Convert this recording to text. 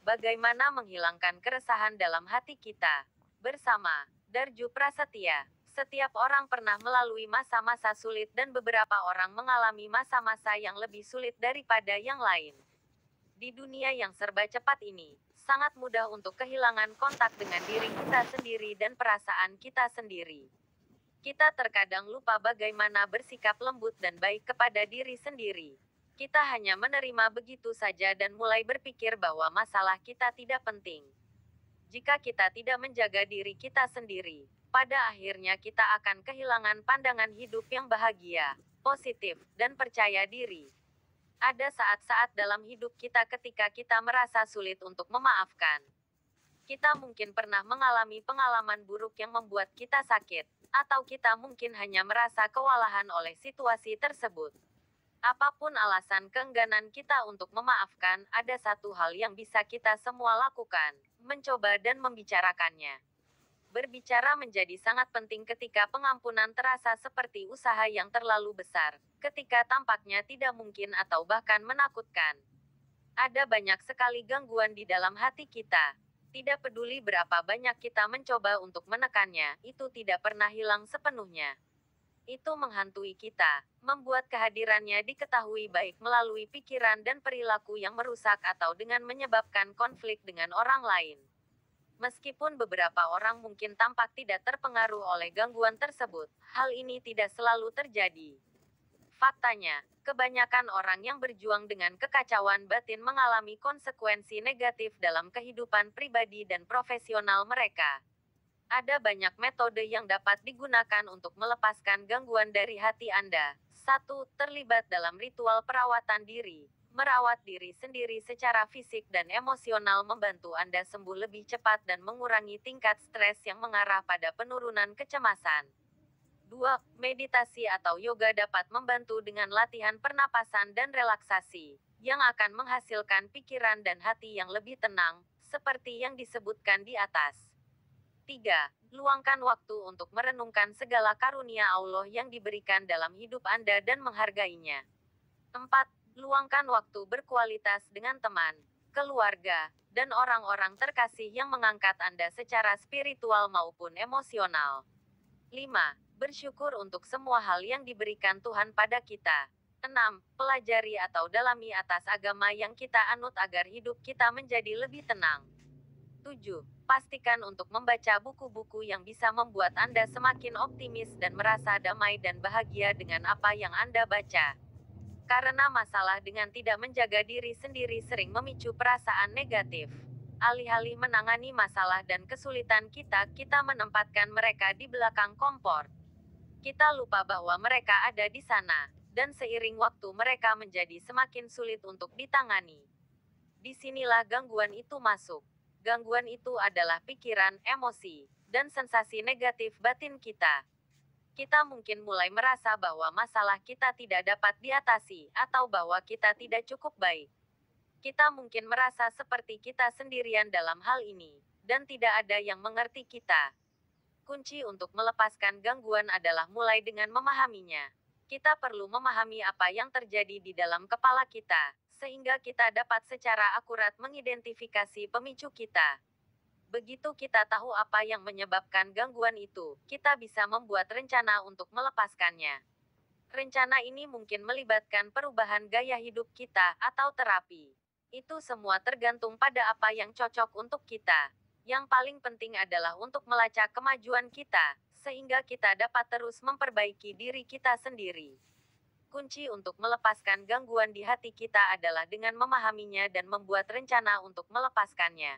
Bagaimana menghilangkan keresahan dalam hati kita. Bersama Darju Prasetya. Setiap orang pernah melalui masa-masa sulit dan beberapa orang mengalami masa-masa yang lebih sulit daripada yang lain. Di dunia yang serba cepat ini, sangat mudah untuk kehilangan kontak dengan diri kita sendiri dan perasaan kita sendiri. Kita terkadang lupa bagaimana bersikap lembut dan baik kepada diri sendiri. Kita hanya menerima begitu saja dan mulai berpikir bahwa masalah kita tidak penting. Jika kita tidak menjaga diri kita sendiri, pada akhirnya kita akan kehilangan pandangan hidup yang bahagia, positif, dan percaya diri. Ada saat-saat dalam hidup kita ketika kita merasa sulit untuk memaafkan. Kita mungkin pernah mengalami pengalaman buruk yang membuat kita sakit, atau kita mungkin hanya merasa kewalahan oleh situasi tersebut. Apapun alasan keengganan kita untuk memaafkan, ada satu hal yang bisa kita semua lakukan: mencoba dan membicarakannya. Berbicara menjadi sangat penting ketika pengampunan terasa seperti usaha yang terlalu besar, ketika tampaknya tidak mungkin atau bahkan menakutkan. Ada banyak sekali gangguan di dalam hati kita. Tidak peduli berapa banyak kita mencoba untuk menekannya, itu tidak pernah hilang sepenuhnya. Itu menghantui kita, membuat kehadirannya diketahui baik melalui pikiran dan perilaku yang merusak atau dengan menyebabkan konflik dengan orang lain. Meskipun beberapa orang mungkin tampak tidak terpengaruh oleh gangguan tersebut, hal ini tidak selalu terjadi. Faktanya, kebanyakan orang yang berjuang dengan kekacauan batin mengalami konsekuensi negatif dalam kehidupan pribadi dan profesional mereka. Ada banyak metode yang dapat digunakan untuk melepaskan gangguan dari hati Anda. 1. Terlibat dalam ritual perawatan diri. Merawat diri sendiri secara fisik dan emosional membantu Anda sembuh lebih cepat dan mengurangi tingkat stres yang mengarah pada penurunan kecemasan. 2. Meditasi atau yoga dapat membantu dengan latihan pernapasan dan relaksasi, yang akan menghasilkan pikiran dan hati yang lebih tenang, seperti yang disebutkan di atas. 3. Luangkan waktu untuk merenungkan segala karunia Allah yang diberikan dalam hidup Anda dan menghargainya. 4. Luangkan waktu berkualitas dengan teman, keluarga, dan orang-orang terkasih yang mengangkat Anda secara spiritual maupun emosional. 5. Bersyukur untuk semua hal yang diberikan Tuhan pada kita. 6. Pelajari atau dalami atas agama yang kita anut agar hidup kita menjadi lebih tenang. 7. Pastikan untuk membaca buku-buku yang bisa membuat Anda semakin optimis dan merasa damai dan bahagia dengan apa yang Anda baca. Karena masalah dengan tidak menjaga diri sendiri sering memicu perasaan negatif. Alih-alih menangani masalah dan kesulitan kita, kita menempatkan mereka di belakang kompor. Kita lupa bahwa mereka ada di sana, dan seiring waktu mereka menjadi semakin sulit untuk ditangani. Disinilah gangguan itu masuk. Gangguan itu adalah pikiran, emosi, dan sensasi negatif batin kita. Kita mungkin mulai merasa bahwa masalah kita tidak dapat diatasi, atau bahwa kita tidak cukup baik. Kita mungkin merasa seperti kita sendirian dalam hal ini, dan tidak ada yang mengerti kita. Kunci untuk melepaskan gangguan adalah mulai dengan memahaminya. Kita perlu memahami apa yang terjadi di dalam kepala kita, sehingga kita dapat secara akurat mengidentifikasi pemicu kita. Begitu kita tahu apa yang menyebabkan gangguan itu, kita bisa membuat rencana untuk melepaskannya. Rencana ini mungkin melibatkan perubahan gaya hidup kita, atau terapi. Itu semua tergantung pada apa yang cocok untuk kita. Yang paling penting adalah untuk melacak kemajuan kita, sehingga kita dapat terus memperbaiki diri kita sendiri. Kunci untuk melepaskan gangguan di hati kita adalah dengan memahaminya dan membuat rencana untuk melepaskannya.